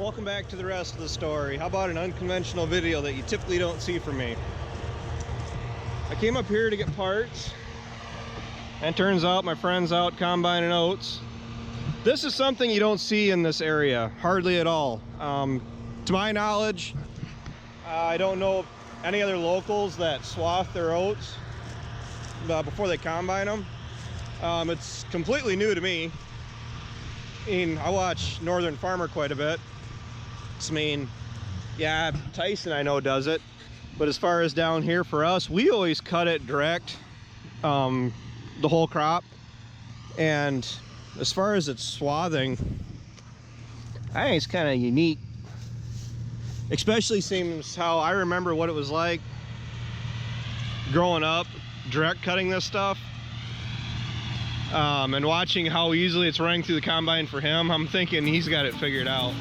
welcome back to the rest of the story. How about an unconventional video that you typically don't see from me? I came up here to get parts, and turns out my friend's out combining oats. This is something you don't see in this area, hardly at all. To my knowledge, I don't know any other locals that swath their oats before they combine them. It's completely new to me. I watch Northern Farmer quite a bit. Yeah, Tyson I know does it, but as far as down here for us, we always cut it direct, the whole crop. And as far as its swathing, I think it's kind of unique. Especially seems how I remember what it was like growing up, direct cutting this stuff. And watching how easily it's running through the combine for him, I'm thinking he's got it figured out.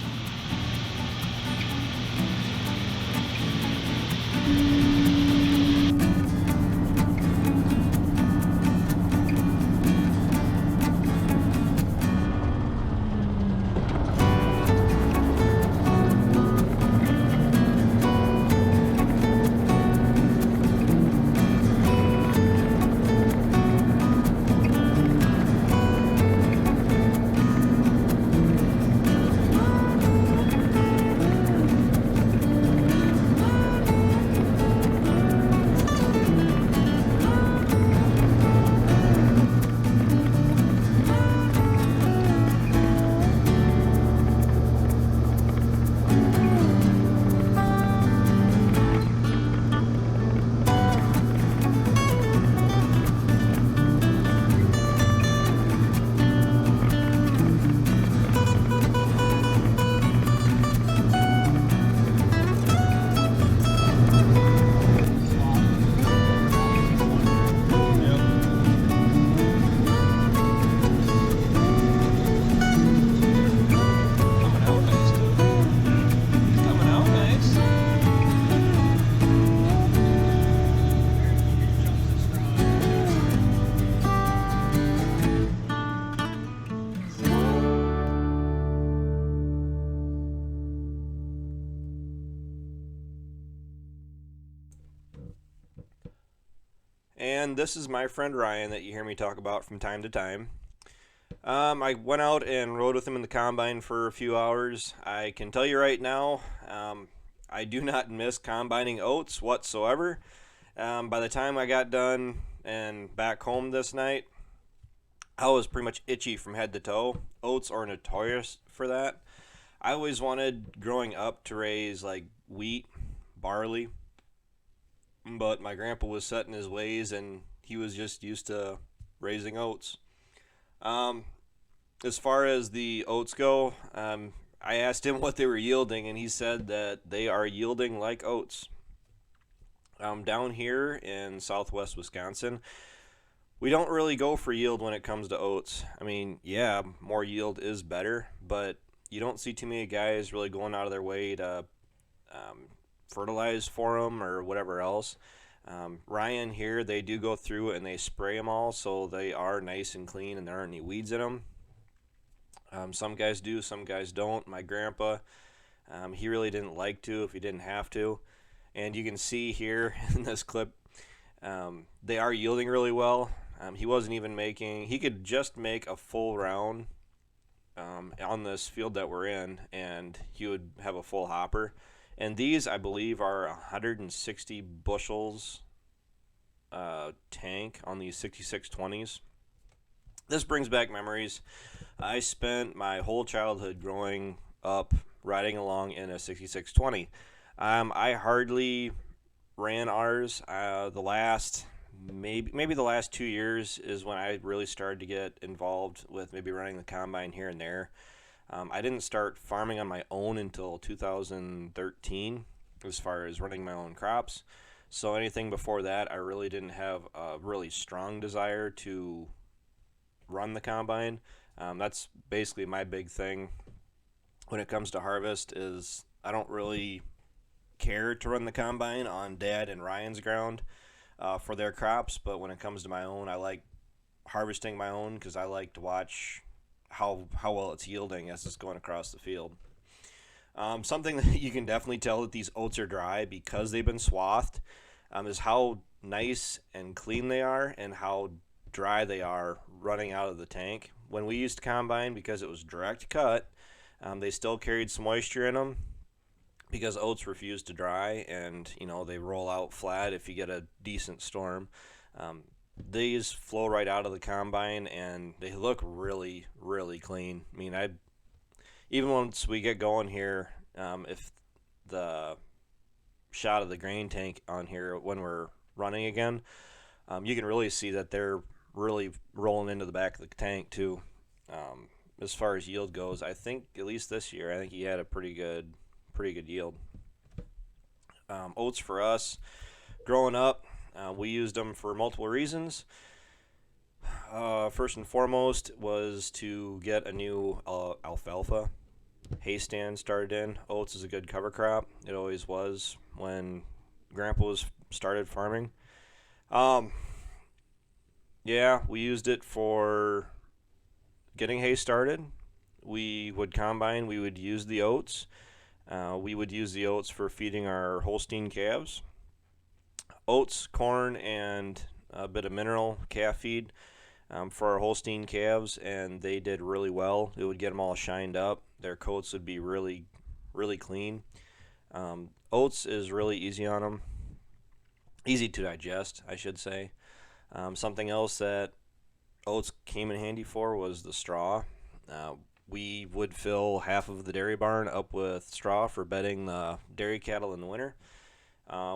And this is my friend Ryan that you hear me talk about from time to time. I went out and rode with him in the combine for a few hours. I can tell you right now, I do not miss combining oats whatsoever. By the time I got done and back home this night, I was pretty much itchy from head to toe. Oats are notorious for that. I always wanted, growing up, to raise like wheat, barley, but my grandpa was set in his ways and he was just used to raising oats. As far as the oats go, I asked him what they were yielding, and he said that they are yielding like oats. Down here in southwest Wisconsin, we don't really go for yield when it comes to oats. I mean, yeah, more yield is better, but you don't see too many guys really going out of their way to fertilize for them or whatever else. Ryan here, they do go through and they spray them all, so they are nice and clean and there aren't any weeds in them. Some guys do, some guys don't. My grandpa, he really didn't like to if he didn't have to. And you can see here in this clip, they are yielding really well. He wasn't even he could just make a full round on this field that we're in, and he would have a full hopper. And these, I believe, are 160 bushels tank on these 6620s. This brings back memories. I spent my whole childhood growing up riding along in a 6620. I hardly ran ours. Maybe the last 2 years is when I really started to get involved with maybe running the combine here and there. I didn't start farming on my own until 2013 as far as running my own crops. So anything before that, I really didn't have a really strong desire to run the combine. That's basically my big thing when it comes to harvest is I don't really care to run the combine on Dad and Ryan's ground for their crops, but when it comes to my own, I like harvesting my own because I like to watch how well it's yielding as it's going across the field. Something that you can definitely tell that these oats are dry because they've been swathed is how nice and clean they are and how dry they are running out of the tank. When we used to combine, because it was direct cut, they still carried some moisture in them because oats refuse to dry, and they roll out flat if you get a decent storm. Um, these flow right out of the combine and they look really, really clean. I mean, I even once we get going here, if the shot of the grain tank on here when we're running again, you can really see that they're really rolling into the back of the tank too. As far as yield goes, I think at least this year, I think he had a pretty good yield. Oats for us, growing up, we used them for multiple reasons. First and foremost was to get a new alfalfa hay stand started in. Oats is a good cover crop. It always was when Grandpa was started farming. Yeah, we used it for getting hay started. We would combine. We would use the oats. We would use the oats for feeding our Holstein calves. Oats, corn, and a bit of mineral calf feed for our Holstein calves, and they did really well. It would get them all shined up. Their coats would be really, really clean. Oats is really easy on them. Easy to digest, I should say. Something else that oats came in handy for was the straw. We would fill half of the dairy barn up with straw for bedding the dairy cattle in the winter.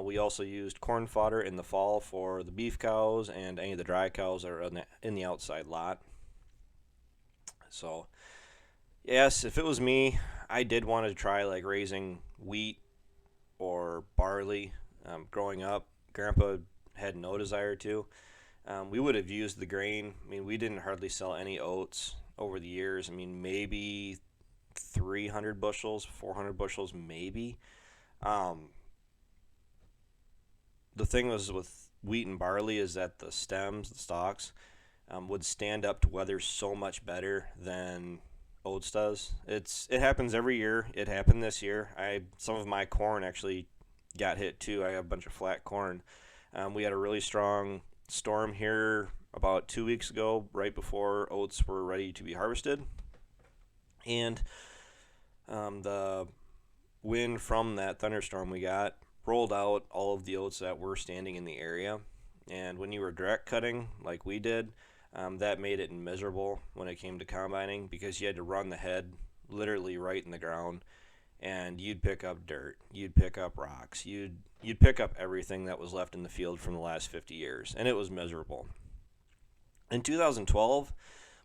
We also used corn fodder in the fall for the beef cows and any of the dry cows that are in the outside lot. So, yes, if it was me, I did want to try like raising wheat or barley. Growing up, Grandpa had no desire to. We would have used the grain. I mean, we didn't hardly sell any oats over the years. I mean, maybe 300 bushels, 400 bushels, maybe. The thing was with wheat and barley is that the stems, the stalks, would stand up to weather so much better than oats does. It happens every year. It happened this year. Some of my corn actually got hit too. I have a bunch of flat corn. We had a really strong storm here about 2 weeks ago, right before oats were ready to be harvested, and the wind from that thunderstorm we got rolled out all of the oats that were standing in the area. And when you were direct cutting like we did, that made it miserable when it came to combining because you had to run the head literally right in the ground, and you'd pick up dirt, you'd pick up rocks, you'd pick up everything that was left in the field from the last 50 years, and it was miserable. In 2012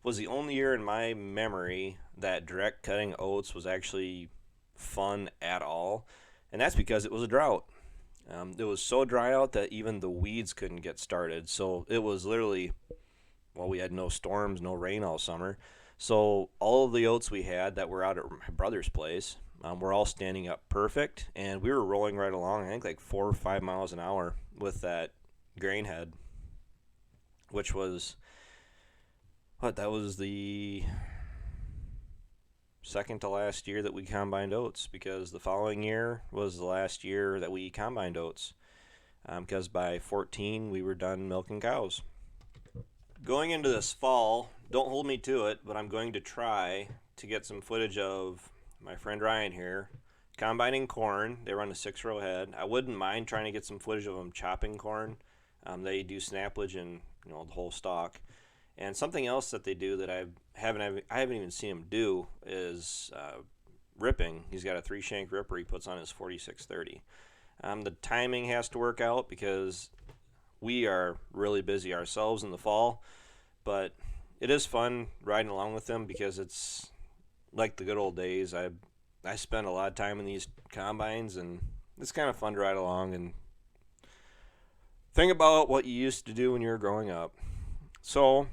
was the only year in my memory that direct cutting oats was actually fun at all, and that's because it was a drought. It was so dry out that even the weeds couldn't get started, so it was literally, well, we had no storms, no rain all summer, so all of the oats we had that were out at my brother's place were all standing up perfect, and we were rolling right along, I think like 4 or 5 miles an hour with that grain head, which was, that was the second to last year that we combined oats, because the following year was the last year that we combined oats, because by 14 we were done milking cows. Going into this fall, don't hold me to it, but I'm going to try to get some footage of my friend Ryan here combining corn. They run a 6-row head. I wouldn't mind trying to get some footage of them chopping corn. They do snaplage and the whole stalk. And something else that they do that I haven't even seen him do is ripping. He's got a 3-shank ripper he puts on his 4630. The timing has to work out because we are really busy ourselves in the fall, but it is fun riding along with them because it's like the good old days. I spend a lot of time in these combines, and it's kind of fun to ride along and think about what you used to do when you were growing up. So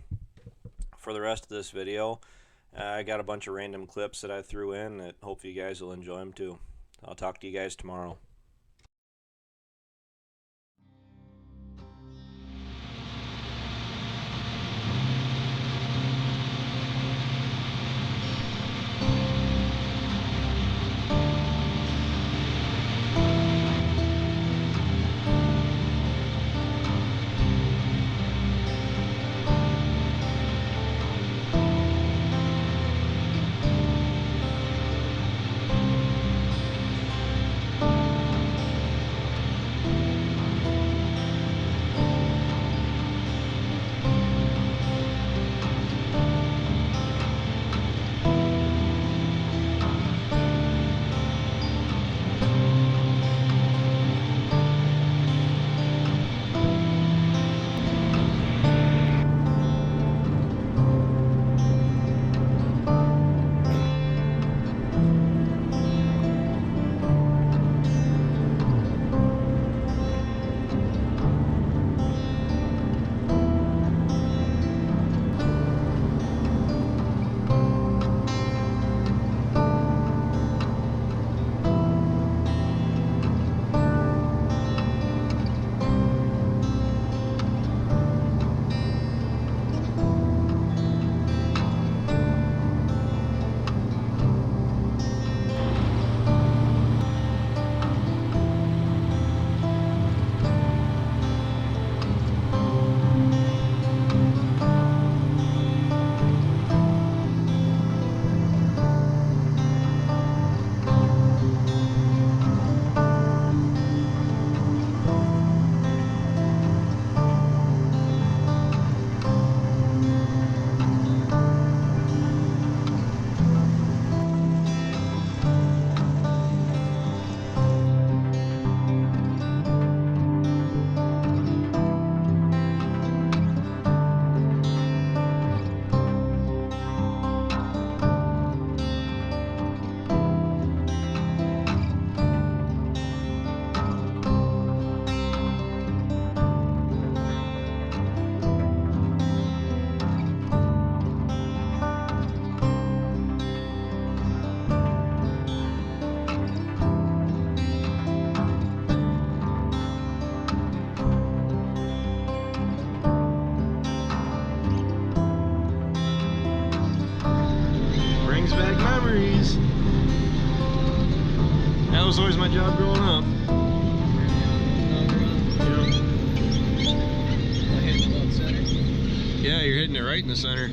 for the rest of this video, I got a bunch of random clips that I threw in that hopefully you guys will enjoy them too. I'll talk to you guys tomorrow. my job growing up. Yeah, you're hitting it right in the center.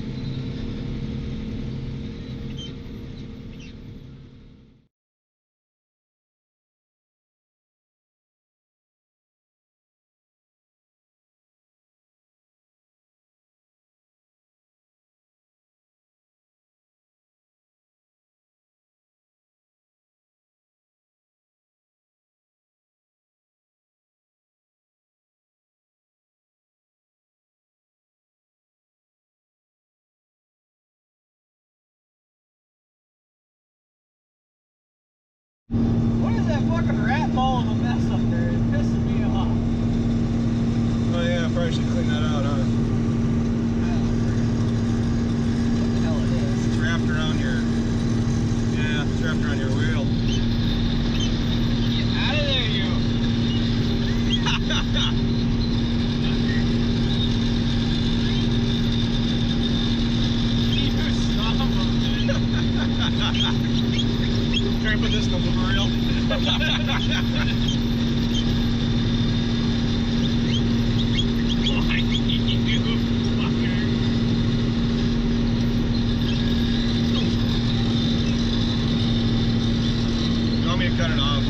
What is that fucking rat ball of a mess up there? It's pissing me off. Oh yeah, I probably should clean that out, huh? What the hell it is? It's wrapped around your... Yeah, it's wrapped around your wheel. Get out of there, you! You son of a bitch. Try to put this in the blooper reel. Why you fucker? You want me to cut it off?